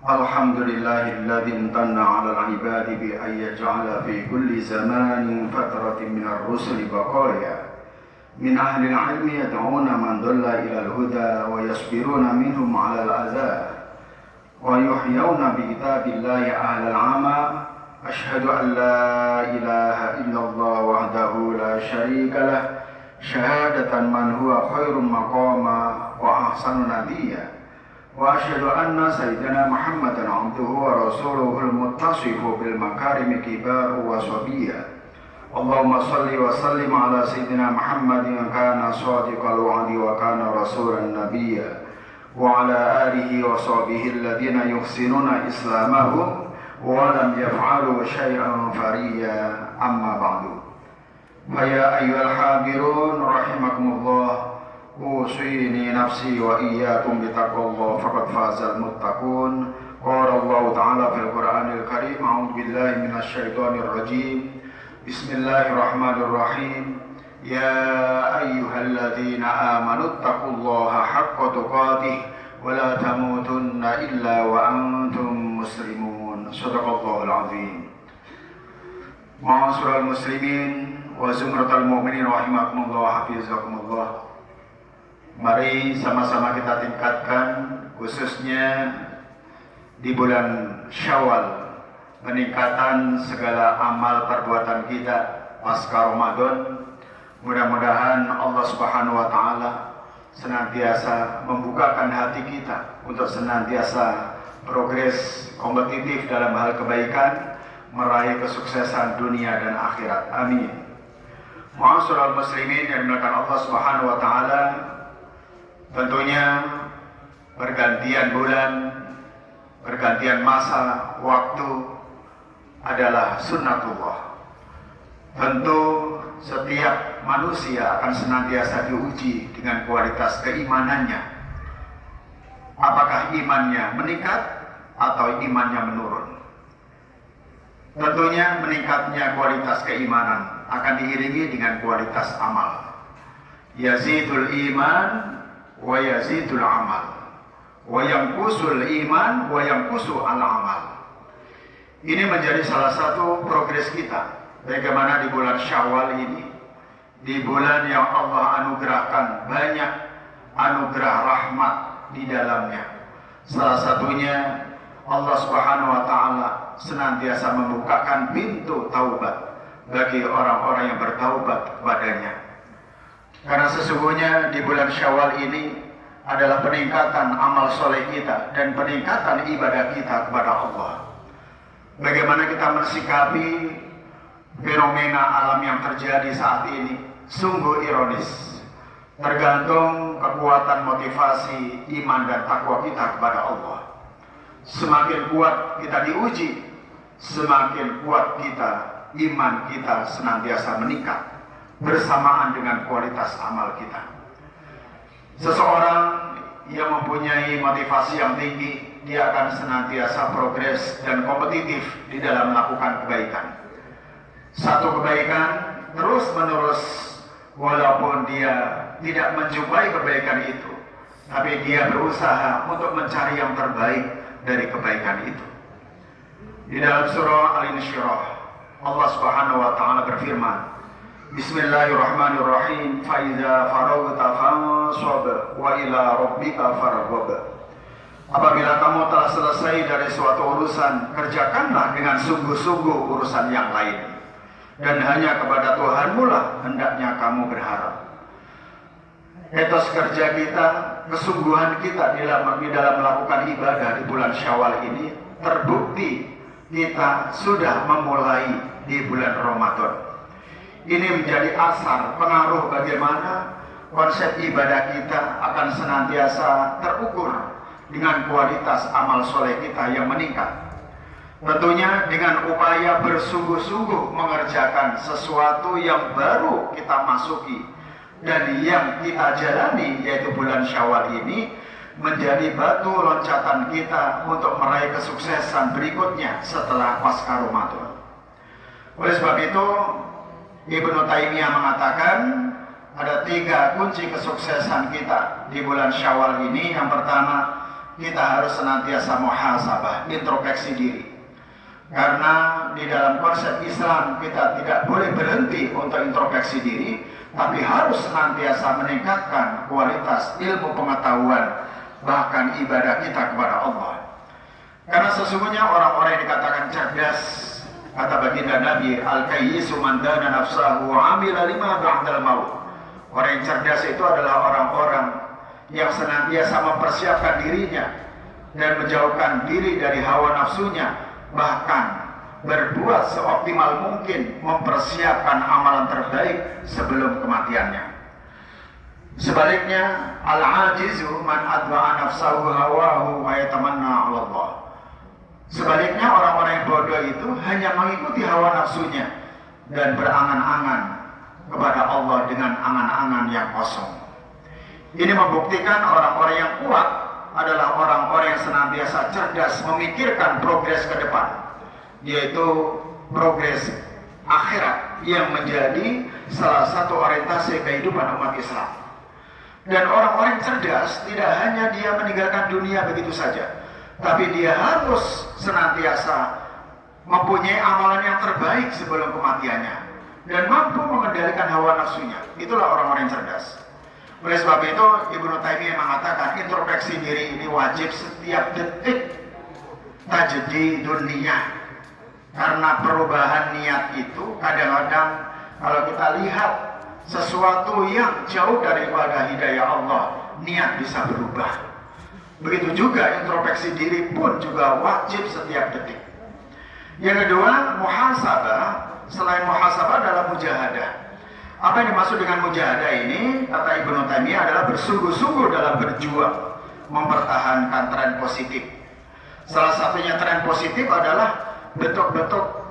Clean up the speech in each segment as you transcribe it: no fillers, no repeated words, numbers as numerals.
Alhamdulillahilladzi imtanna 'alal 'ibadi bi an yaj'ala fi kulli zamanin fatratin minar rusuli baqaya min ahli al-'ilmi yad'una man dhalla ila al-huda wa yasbiruna minhum 'ala al-adha wa yuhyawna bi kitabillahi ahlal 'ama. Ashhadu an la ilaha illallah wahdahu la syarika lah syahadatan man huwa khairum maqama wa ahsanu nadiyya. Wa asyhadu anna sayyidina Muhammadan 'abduhu wa rasuluhul muttasifu bil makarimi kibaru wa sabiyya. Allahumma shalli wa sallim ala sayyidina Muhammadin kana shadiqal wa'di wa kana rasulan nabiyya wa ala alihi wa sahbihi alladhina yuhsinuna islamahum wa lam yaf'alu syai'an fariyya, amma ba'du. Fa ya ayyuhal hadirun rahimakumullah, usini nafsi wa iyyakum bitaqwallah faqad fazal muttaqun. Qala Allah Ta'ala fil Qur'anil Karim, a'udzu billahi minasy syaithanir rajim. Bismillahirrahmanirrahim. Ya ayyuhalladzina amanu taqullaha haqqa tuqatih wa la tamutunna illa wa antum muslimun. Shadaqallahul azim. Ma'asyiral muslimin wa zumratal mu'minin rahimakumullah hafizakumullah. Mari sama-sama kita tingkatkan, khususnya di bulan Syawal, peningkatan segala amal perbuatan kita pasca Ramadan. Mudah-mudahan Allah Subhanahu wa Ta'ala senantiasa membukakan hati kita untuk senantiasa progres kompetitif dalam hal kebaikan, meraih kesuksesan dunia dan akhirat. Amin. Ma'asyiral muslimin yang dimuliakan Allah Subhanahu wa Ta'ala, tentunya pergantian bulan, pergantian masa, waktu adalah sunnatullah. Tentu setiap manusia akan senantiasa diuji dengan kualitas keimanannya. Apakah imannya meningkat atau imannya menurun? Tentunya meningkatnya kualitas keimanan akan diiringi dengan kualitas amal. Yazidul iman wa yazidul amal wa yanqusul iman wa yanqusu al amal. Ini menjadi salah satu progres kita. Bagaimana di bulan Syawal ini, di bulan yang Allah anugerahkan banyak anugerah rahmat di dalamnya. Salah satunya Allah Subhanahu wa Ta'ala senantiasa membukakan pintu taubat bagi orang-orang yang bertaubat kepadanya. Karena sesungguhnya di bulan Syawal ini adalah peningkatan amal soleh kita dan peningkatan ibadah kita kepada Allah. Bagaimana kita mensikapi fenomena alam yang terjadi saat ini sungguh ironis. Tergantung kekuatan motivasi iman dan takwa kita kepada Allah. Semakin kuat kita diuji, semakin kuat kita, iman kita senantiasa meningkat bersamaan dengan kualitas amal kita. Seseorang yang mempunyai motivasi yang tinggi, dia akan senantiasa progres dan kompetitif di dalam melakukan kebaikan. Satu kebaikan terus menerus, walaupun dia tidak menjumpai kebaikan itu, tapi dia berusaha untuk mencari yang terbaik dari kebaikan itu. Di dalam surah Al-Insyirah, Allah Subhanahu wa Ta'ala berfirman, Bismillahirrahmanirrahim. Fa iza faraghta fansab wa ila rabbika farghab. Apabila kamu telah selesai dari suatu urusan, kerjakanlah dengan sungguh-sungguh urusan yang lain, dan hanya kepada Tuhanmu lah hendaknya kamu berharap. Etos kerja kita, kesungguhan kita di dalam melakukan ibadah di bulan Syawal ini terbukti kita sudah memulai di bulan Ramadan. Ini menjadi asar pengaruh bagaimana konsep ibadah kita akan senantiasa terukur dengan kualitas amal soleh kita yang meningkat. Tentunya dengan upaya bersungguh-sungguh mengerjakan sesuatu yang baru kita masuki dan yang kita jalani, yaitu bulan Syawal ini menjadi batu loncatan kita untuk meraih kesuksesan berikutnya setelah pasca Ramadan. Oleh sebab itu, Ibnu Taimiyah mengatakan ada 3 kunci kesuksesan kita di bulan Syawal ini. Yang pertama, kita harus senantiasa muhasabah, introspeksi diri. Karena di dalam konsep Islam kita tidak boleh berhenti untuk introspeksi diri, tapi harus senantiasa meningkatkan kualitas ilmu pengetahuan, bahkan ibadah kita kepada Allah. Karena sesungguhnya orang-orang yang dikatakan cerdas, kata baginda Nabi, al-kayyisu man dana nafsahu wa amila lima ba'dal maut. Orang yang cerdas itu adalah orang-orang yang senantiasa mempersiapkan dirinya dan menjauhkan diri dari hawa nafsunya, bahkan berbuat seoptimal mungkin mempersiapkan amalan terbaik sebelum kematiannya. Sebaliknya, al-ajizu man adwa'a nafsahu hawahu wa yatamanna 'ala Allah. Sebaliknya, orang-orang yang bodoh itu hanya mengikuti hawa nafsunya dan berangan-angan kepada Allah dengan angan-angan yang kosong. Ini membuktikan orang-orang yang kuat adalah orang-orang yang senantiasa cerdas memikirkan progres ke depan, yaitu progres akhirat yang menjadi salah satu orientasi kehidupan umat Islam. Dan orang-orang cerdas tidak hanya dia meninggalkan dunia begitu saja, tapi dia harus senantiasa mempunyai amalan yang terbaik sebelum kematiannya dan mampu mengendalikan hawa nafsunya. Itulah orang-orang yang cerdas. Oleh sebab itu, Ibnu Taimiyah mengatakan introspeksi diri ini wajib setiap detik tajdi dunia. Karena perubahan niat itu kadang-kadang kalau kita lihat sesuatu yang jauh daripada hidayah Allah, niat bisa berubah. Begitu juga introspeksi diri pun juga wajib setiap detik. Yang kedua, muhasabah. Selain muhasabah adalah mujahadah. Apa yang dimaksud dengan mujahadah ini, kata Ibnu Taimiyah, adalah bersungguh-sungguh dalam berjuang mempertahankan tren positif. Salah satunya tren positif adalah bentuk-bentuk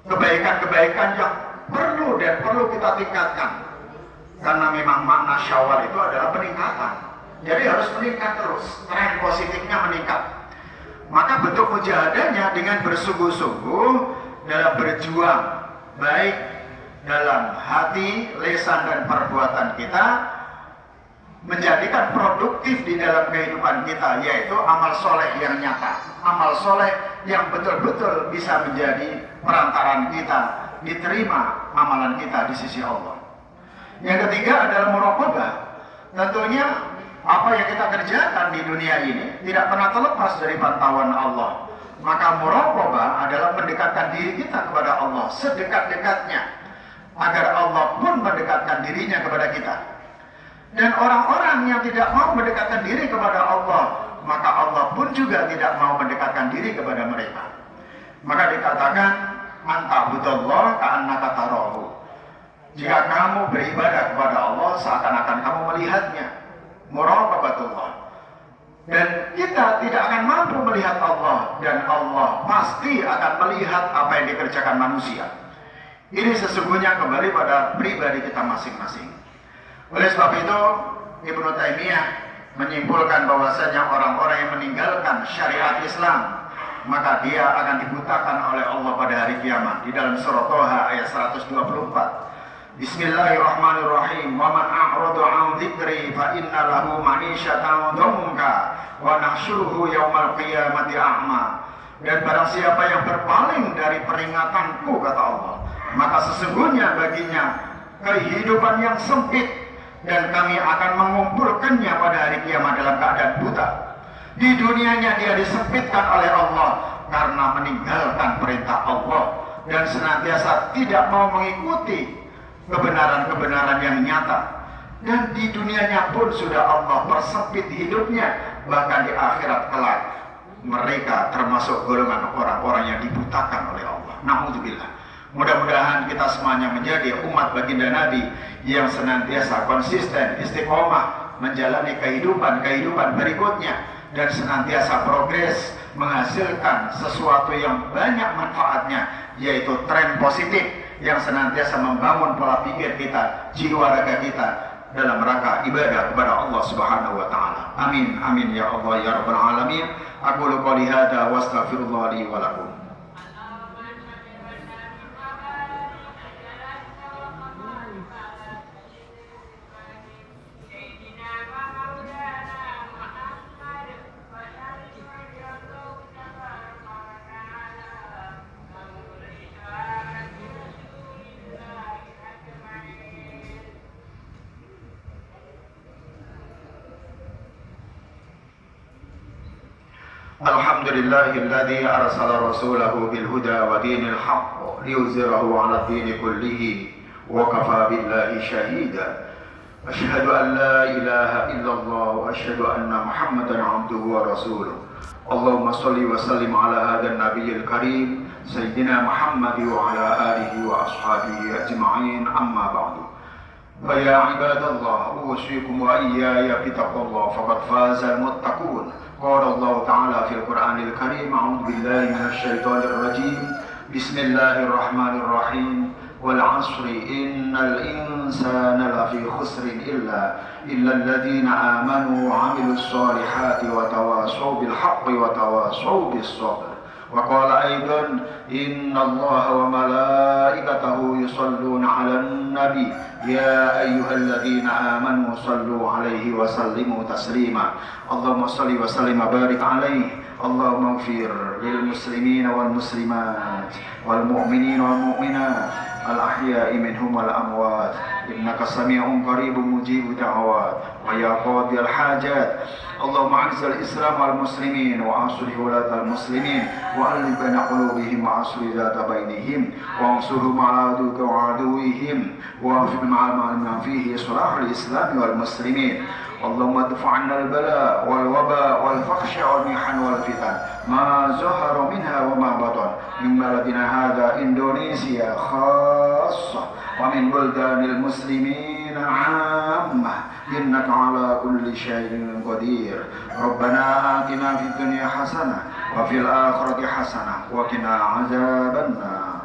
kebaikan-kebaikan yang perlu kita tingkatkan. Karena memang makna Syawal itu adalah peningkatan. Jadi harus meningkat terus, tren positifnya meningkat. Maka bentuk mujahadahnya dengan bersungguh-sungguh dalam berjuang, baik dalam hati, lisan, dan perbuatan kita, menjadikan produktif di dalam kehidupan kita, yaitu amal soleh yang nyata, amal soleh yang betul-betul bisa menjadi perantaran kita diterima amalan kita di sisi Allah. Yang ketiga adalah muraqabah. Tentunya apa yang kita kerjakan di dunia ini tidak pernah terlepas dari pantauan Allah. Maka muraqabah adalah mendekatkan diri kita kepada Allah sedekat-dekatnya, agar Allah pun mendekatkan dirinya kepada kita. Dan orang-orang yang tidak mau mendekatkan diri kepada Allah, maka Allah pun juga tidak mau mendekatkan diri kepada mereka. Maka dikatakan anta'budallah ka'annaka tarahu. Jika kamu beribadah kepada Allah seakan-akan kamu melihatnya, muraqabatullah. Dan kita tidak akan mampu melihat Allah, dan Allah pasti akan melihat apa yang dikerjakan manusia. Ini sesungguhnya kembali pada pribadi kita masing-masing. Oleh sebab itu, Ibnu Taimiyah menyimpulkan bahwasanya orang-orang yang meninggalkan syariat Islam, maka dia akan dibutakan oleh Allah pada hari kiamat. Di dalam surah Toha ayat 124. Bismillahirrahmanirrahim. Wa man a'rada 'an dzikri fa inna lahu ma'isyatan dhanka wa nahsyuruhu yaumal qiyamati a'ma. Dan barang siapa yang berpaling dari peringatanku, kata Allah, maka sesungguhnya baginya kehidupan yang sempit, dan kami akan mengumpulkannya pada hari kiamat dalam keadaan buta. Di dunianya dia disempitkan oleh Allah karena meninggalkan perintah Allah dan senantiasa tidak mau mengikuti kebenaran-kebenaran yang nyata. Dan di dunianya pun sudah Allah persempit hidupnya, bahkan di akhirat kelak mereka termasuk golongan orang-orang yang dibutakan oleh Allah. Na'udzubillah. Mudah-mudahan kita semuanya menjadi umat baginda Nabi yang senantiasa konsisten, istiqomah menjalani kehidupan berikutnya, dan senantiasa progres menghasilkan sesuatu yang banyak manfaatnya, yaitu tren positif yang senantiasa membangun pola pikir kita, jiwa raga kita dalam rangka ibadah kepada Allah Subhanahu wa taala. Amin amin ya Allah ya rabbal alamin. Aqulu qouli hadza wa astaghfirullah li wa lakum. Alhamdulillahilladzi arsala rasulahu bil huda wa dinil haqq liyuzhirahu 'ala ad-din kullihi wa kafa billahi shahida. Asyhadu an la ilaha illallah wa asyhadu anna Muhammadan 'abduhu wa rasuluh. Allahumma shalli wa sallim 'ala hadzal nabiyil karim sayyidina Muhammad wa 'ala alihi wa ashabihi ajma'in, amma ba'du. Fa ya ibadallah, usikum wa iyaya bittaqwallah faqad fazal muttaqun. Qala Allah Ta'ala fil Qur'anil Karim, a'udzu billahi minasy syaithanir rajim. Bismillahirrahmanirrahim. Wal 'ashri innal insana lafi khusrin illa alladziina aamanu wa 'amilus solihati wa tawashaw bil haqqi wa tawashaw bis sabr. Wa qala aidan innallaha wa malaikatahu yusholluna 'alan nabi ya ayyuhalladzina amanu shallu 'alaihi wa sallimu taslima. Allahumma shalli wa sallim wa barik 'alaihi. Allahumma ighfir lil muslimina wal muslimat wal mu'minina wal mu'minat al ahya'i minhum wal amwat innaka sami'un qaribun mujibud da'awat wa ya qadiyal hajat. Allahumma a'izz al-islam wal muslimin wa aslih wulatal muslimin wa alif baina qulubihim wa aslih dhata bainihim wa ansurhum 'ala aduwwika wa aduwwihim wa afid ma'al fihi salahul islam wal muslimin. Allahumma adfa'na al-bala wal waba wal fakhsha wal mihan wal fitan ma zahara minha wa ma batan min baladina hadha Indonesia khassa wa min buldanil muslimin 'ammah innaka 'ala kulli syai'in qadir. Rabbana atina fid dunya hasanah wa fil akhirati hasanah wa qina 'adzabannar.